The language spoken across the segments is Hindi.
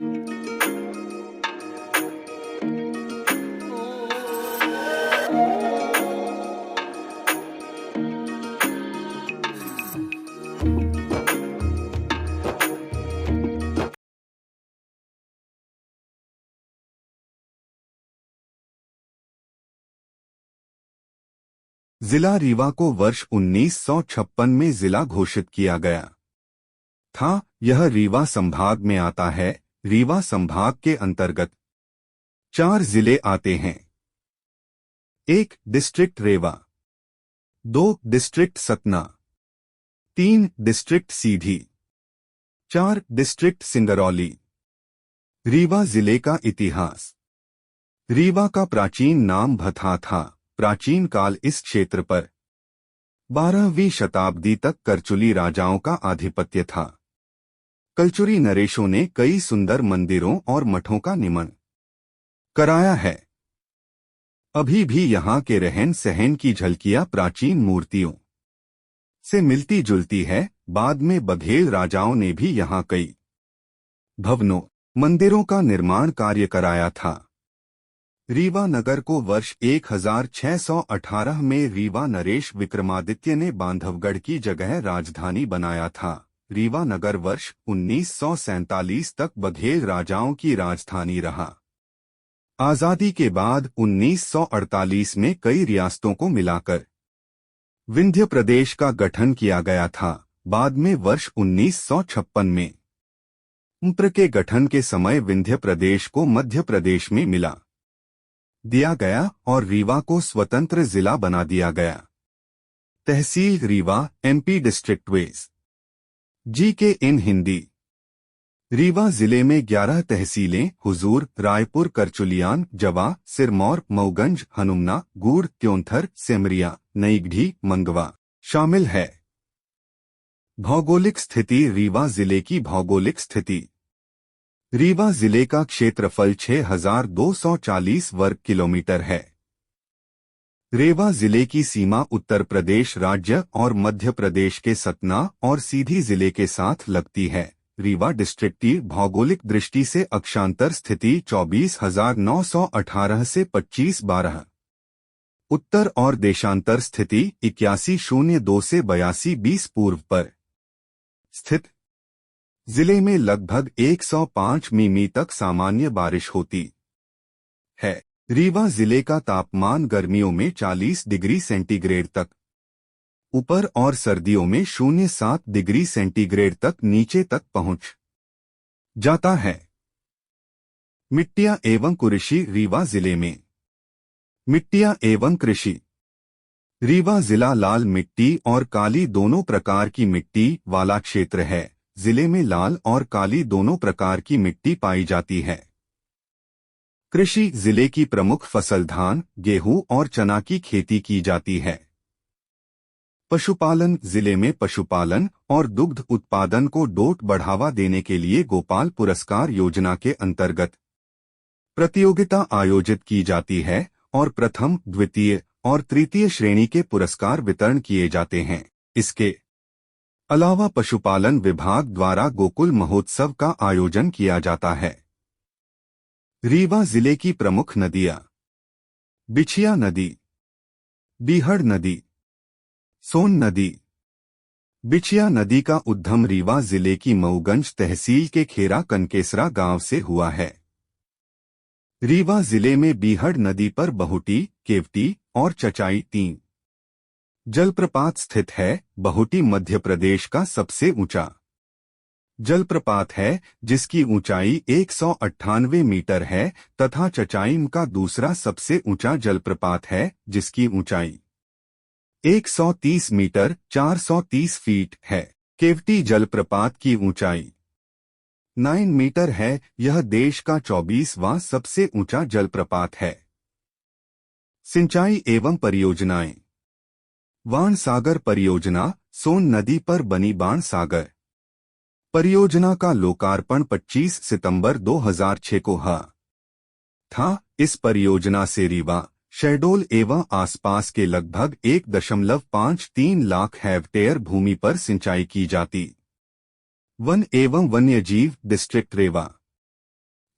जिला रीवा को वर्ष 1956 में जिला घोषित किया गया था। यह रीवा संभाग में आता है। रीवा संभाग के अंतर्गत 4 जिले आते हैं। 1 डिस्ट्रिक्ट रेवा, 2 डिस्ट्रिक्ट सतना, 3 डिस्ट्रिक्ट सीधी, 4 डिस्ट्रिक्ट सिंगरौली। रीवा जिले का इतिहास। रीवा का प्राचीन नाम भथा था। प्राचीन काल इस क्षेत्र पर 12वीं शताब्दी तक करचुली राजाओं का आधिपत्य था। कलचुरी नरेशों ने कई सुंदर मंदिरों और मठों का निर्माण कराया है। अभी भी यहाँ के रहन सहन की झलकियां प्राचीन मूर्तियों से मिलती जुलती है। बाद में बघेल राजाओं ने भी यहाँ कई भवनों, मंदिरों का निर्माण कार्य कराया था। रीवा नगर को वर्ष 1618 में रीवा नरेश विक्रमादित्य ने बांधवगढ़ की जगह राजधानी बनाया था। रीवा नगर वर्ष 1947 तक बघेल राजाओं की राजधानी रहा। आजादी के बाद 1948 में कई रियासतों को मिलाकर विंध्य प्रदेश का गठन किया गया था। बाद में वर्ष 1956 में उम्प्र के गठन के समय विंध्य प्रदेश को मध्य प्रदेश में मिला दिया गया और रीवा को स्वतंत्र जिला बना दिया गया। तहसील Rewa, MP district wise GK in Hindi. Rewa जिले में 11 तहसीलें हुजूर, रायपुर, करचुलियान, जवा, सिरमौर, मऊगंज, हनुमना, गूड़, त्योंथर, सेमरिया, नईगढ़ी, मंगवा शामिल है। भौगोलिक स्थिति। रीवा जिले की भौगोलिक स्थिति। रीवा जिले का क्षेत्रफल 6240 वर्ग किलोमीटर है। रेवा जिले की सीमा उत्तर प्रदेश राज्य और मध्य प्रदेश के सतना और सीधी जिले के साथ लगती है। रीवा डिस्ट्रिक्ट की भौगोलिक दृष्टि से अक्षांतर स्थिति 24,918 से 2512 उत्तर और देशांतर स्थिति 8102 से 8220 पूर्व पर स्थित। जिले में लगभग 105 मिमी तक सामान्य बारिश होती है। रीवा जिले का तापमान गर्मियों में 40 डिग्री सेंटीग्रेड तक ऊपर और सर्दियों में 0.7 डिग्री सेंटीग्रेड तक नीचे तक पहुंच जाता है। मिट्टियां एवं कृषि। रीवा जिले में मिट्टियां एवं कृषि। रीवा जिला लाल मिट्टी और काली दोनों प्रकार की मिट्टी वाला क्षेत्र है। जिले में लाल और काली दोनों प्रकार की मिट्टी पाई जाती है। कृषि। जिले की प्रमुख फसल धान, गेहूं और चना की खेती की जाती है। पशुपालन। जिले में पशुपालन और दुग्ध उत्पादन को डोट बढ़ावा देने के लिए गोपाल पुरस्कार योजना के अंतर्गत प्रतियोगिता आयोजित की जाती है और प्रथम, द्वितीय और तृतीय श्रेणी के पुरस्कार वितरण किए जाते हैं। इसके अलावा पशुपालन विभाग द्वारा गोकुल महोत्सव का आयोजन किया जाता है। रीवा जिले की प्रमुख नदियां। बिछिया नदी, बीहड़ नदी, सोन नदी। बिछिया नदी का उद्गम रीवा जिले की मऊगंज तहसील के खेरा कनकेसरा गांव से हुआ है। रीवा जिले में बीहड़ नदी पर बहुटी, केवटी और चचाई 3 जलप्रपात स्थित है। बहुटी मध्य प्रदेश का सबसे ऊंचा जलप्रपात है जिसकी ऊंचाई 198 मीटर है तथा चचाईम का दूसरा सबसे ऊंचा जलप्रपात है जिसकी ऊंचाई 130 मीटर 430 फीट है। केवटी जलप्रपात की ऊंचाई 9 मीटर है। यह देश का 24वां सबसे ऊंचा जलप्रपात है। सिंचाई एवं परियोजनाएं। बाणसागर परियोजना। सोन नदी पर बनी बाणसागर परियोजना का लोकार्पण 25 सितंबर 2006 को हुआ था। इस परियोजना से रीवा, शहडोल एवं आसपास के लगभग 1.53 लाख हेक्टेयर भूमि पर सिंचाई की जाती। वन एवं वन्यजीव डिस्ट्रिक्ट रेवा।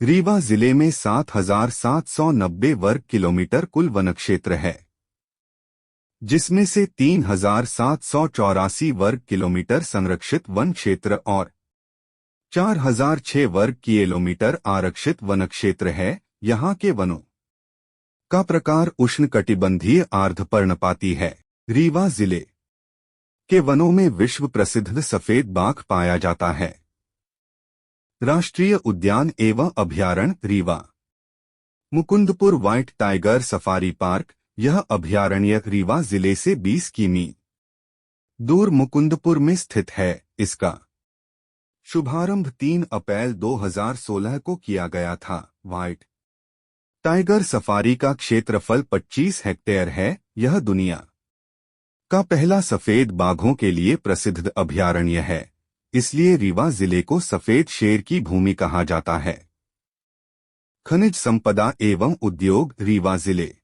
रीवा जिले में 7,790 वर्ग किलोमीटर कुल वन क्षेत्र है, जिसमें से 3,784 वर्ग किलोमीटर संरक्षित वन क्षेत्र और 4,006 वर्ग किलोमीटर आरक्षित वन क्षेत्र है। यहाँ के वनों का प्रकार उष्णकटिबंधीय आर्द्रपर्णपाती है। रीवा जिले के वनों में विश्व प्रसिद्ध सफेद बाघ पाया जाता है। राष्ट्रीय उद्यान एवं अभयारण्य Rewa Mukundpur white tiger safari park. यह अभयारण्य रीवा जिले से 20 किमी दूर मुकुंदपुर में स्थित है। इसका शुभारंभ 3 अप्रैल 2016 को किया गया था। व्हाइट टाइगर सफारी का क्षेत्रफल 25 हेक्टेयर है। यह दुनिया का पहला सफेद बाघों के लिए प्रसिद्ध अभयारण्य है, इसलिए रीवा जिले को सफेद शेर की भूमि कहा जाता है। खनिज संपदा एवं उद्योग रीवा जिले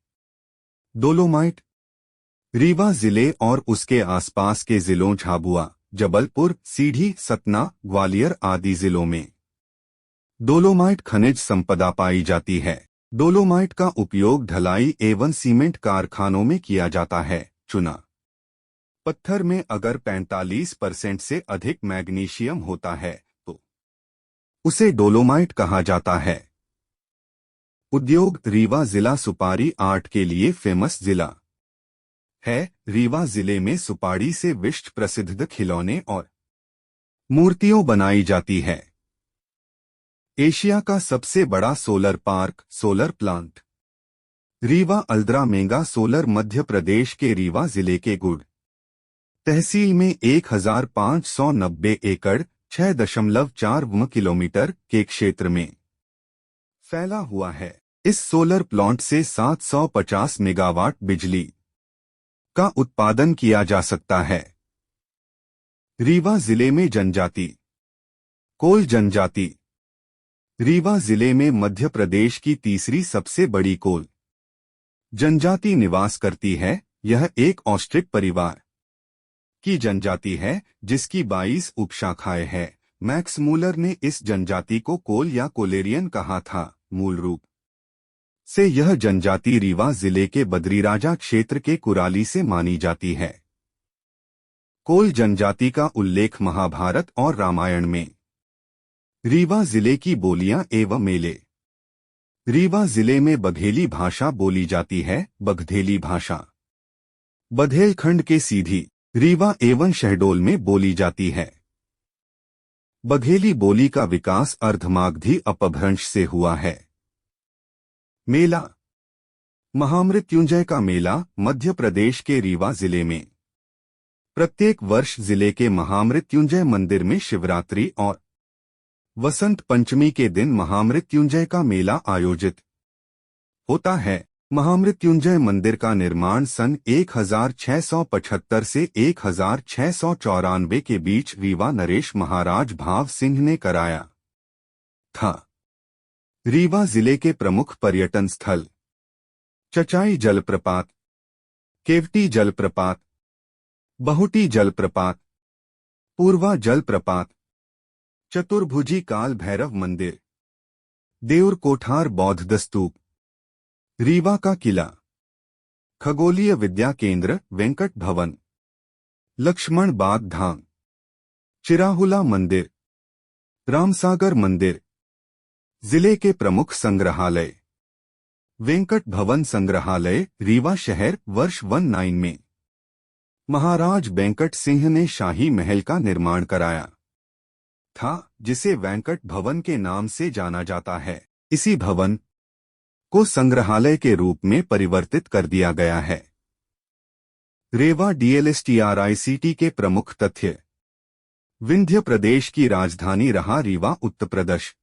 डोलोमाइट। रीवा जिले और उसके आसपास के जिलों झाबुआ, जबलपुर, सीधी, सतना, ग्वालियर आदि जिलों में डोलोमाइट खनिज संपदा पाई जाती है। डोलोमाइट का उपयोग ढलाई एवं सीमेंट कारखानों में किया जाता है। चुना पत्थर में अगर 45% से अधिक मैग्नीशियम होता है तो उसे डोलोमाइट कहा जाता है। उद्योग रीवा जिला सुपारी आर्ट के लिए फेमस जिला है। रीवा जिले में सुपारी से विश्व प्रसिद्ध खिलौने और मूर्तियों बनाई जाती है। एशिया का सबसे बड़ा solar park solar plant Rewa ultra solar Madhya Pradesh के रीवा जिले के गुड़ तहसील में 1,590 एकड़ 6.4 किलोमीटर के क्षेत्र में फैला हुआ है। इस सोलर प्लांट से 750 मेगावाट बिजली का उत्पादन किया जा सकता है। रीवा जिले में जनजाति कोल जनजाति रीवा जिले में मध्य प्रदेश की तीसरी सबसे बड़ी कोल जनजाति निवास करती है। यह एक ऑस्ट्रिक परिवार की जनजाति है, जिसकी 22 उपशाखाएं हैं। मैक्स मूलर ने इस जनजाति को कोल या कोलेरियन कहा था। मूल रूप से यह जनजाति रीवा जिले के बद्रीराजा क्षेत्र के कुराली से मानी जाती है। कोल जनजाति का उल्लेख महाभारत और रामायण में। रीवा जिले की बोलियां एवं मेले रीवा जिले में बघेली भाषा बोली जाती है। बघेली भाषा बघेलखंड के सीधी, रीवा एवं शहडोल में बोली जाती है। बघेली बोली का विकास अर्धमागधी अपभ्रंश से हुआ है। मेला महामृत्युंजय का मेला मध्य प्रदेश के रीवा जिले में प्रत्येक वर्ष जिले के महामृत्युंजय मंदिर में शिवरात्रि और वसंत पंचमी के दिन महामृत्युंजय का मेला आयोजित होता है। महामृत्युंजय मंदिर का निर्माण सन 1675 से 1694 के बीच रीवा नरेश महाराज भाव सिंह ने कराया था। रीवा जिले के प्रमुख पर्यटन स्थल चचाई जलप्रपात, केवटी जलप्रपात, बहुटी जलप्रपात, पूर्वा जलप्रपात, चतुर्भुजी काल भैरव मंदिर, देउर कोठार बौद्ध स्तूप, रीवा का किला, खगोलीय विद्या केंद्र वेंकट भवन, लक्ष्मण बाग धाम, चिराहुला मंदिर, रामसागर मंदिर। जिले के प्रमुख संग्रहालय वेंकट भवन संग्रहालय रीवा शहर वर्ष 19 में महाराज वेंकट सिंह ने शाही महल का निर्माण कराया था, जिसे वेंकट भवन के नाम से जाना जाता है। इसी भवन को संग्रहालय के रूप में परिवर्तित कर दिया गया है। रेवा डीएलएसटीआरआईसीटी के प्रमुख तथ्य विंध्य प्रदेश की राजधानी रहा रीवा उत्तर प्रदेश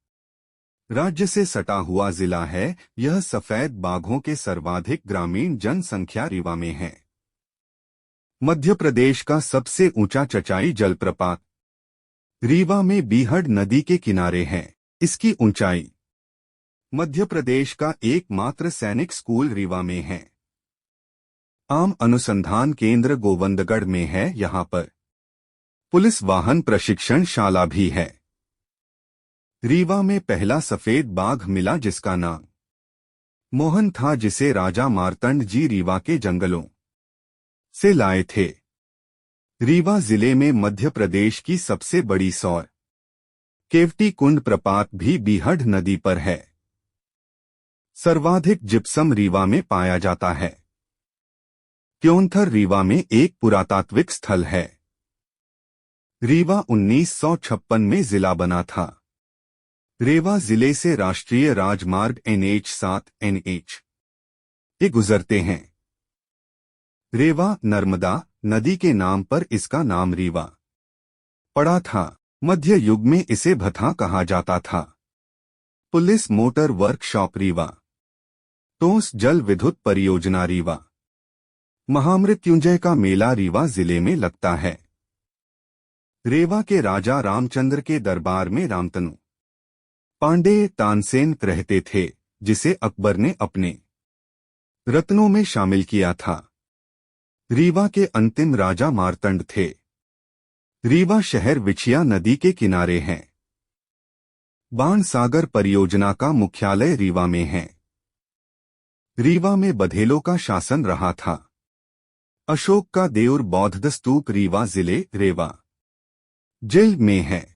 राज्य से सटा हुआ जिला है। यह सफेद बाघों के सर्वाधिक ग्रामीण जनसंख्या रीवा में है। मध्य प्रदेश का सबसे ऊंचा चचाई जलप्रपात रीवा में बीहड़ नदी के किनारे है। इसकी ऊंचाई मध्य प्रदेश का एकमात्र सैनिक स्कूल रीवा में है। आम अनुसंधान केंद्र गोविंदगढ़ में है। यहाँ पर पुलिस वाहन प्रशिक्षण शाला भी है। रीवा में पहला सफेद बाघ मिला जिसका नाम मोहन था, जिसे राजा मार्तंड जी रीवा के जंगलों से लाए थे। रीवा जिले में मध्य प्रदेश की सबसे बड़ी सौर केवटी कुंड प्रपात भी बीहड़ नदी पर है। सर्वाधिक जिप्सम रीवा में पाया जाता है। क्योंथर रीवा में एक पुरातात्विक स्थल है। रीवा 1956 में जिला बना था। रेवा जिले से राष्ट्रीय राजमार्ग NH7 NH गुजरते हैं। रेवा नर्मदा नदी के नाम पर इसका नाम रीवा पड़ा था। मध्य युग में इसे भथा कहा जाता था। Police motor workshop Rewa, Tons जल विद्युत परियोजना रीवा, महामृत्युंजय का मेला रीवा जिले में लगता है। रेवा के राजा रामचंद्र के दरबार में रामतनु पांडे तानसेन रहते थे, जिसे अकबर ने अपने रत्नों में शामिल किया था। रीवा के अंतिम राजा मार्तंड थे। रीवा शहर विछिया नदी के किनारे है। बाणसागर परियोजना का मुख्यालय रीवा में है। रीवा में बघेलों का शासन रहा था। अशोक का देउर बौद्ध स्तूप रीवा जिले रेवा जिले में है।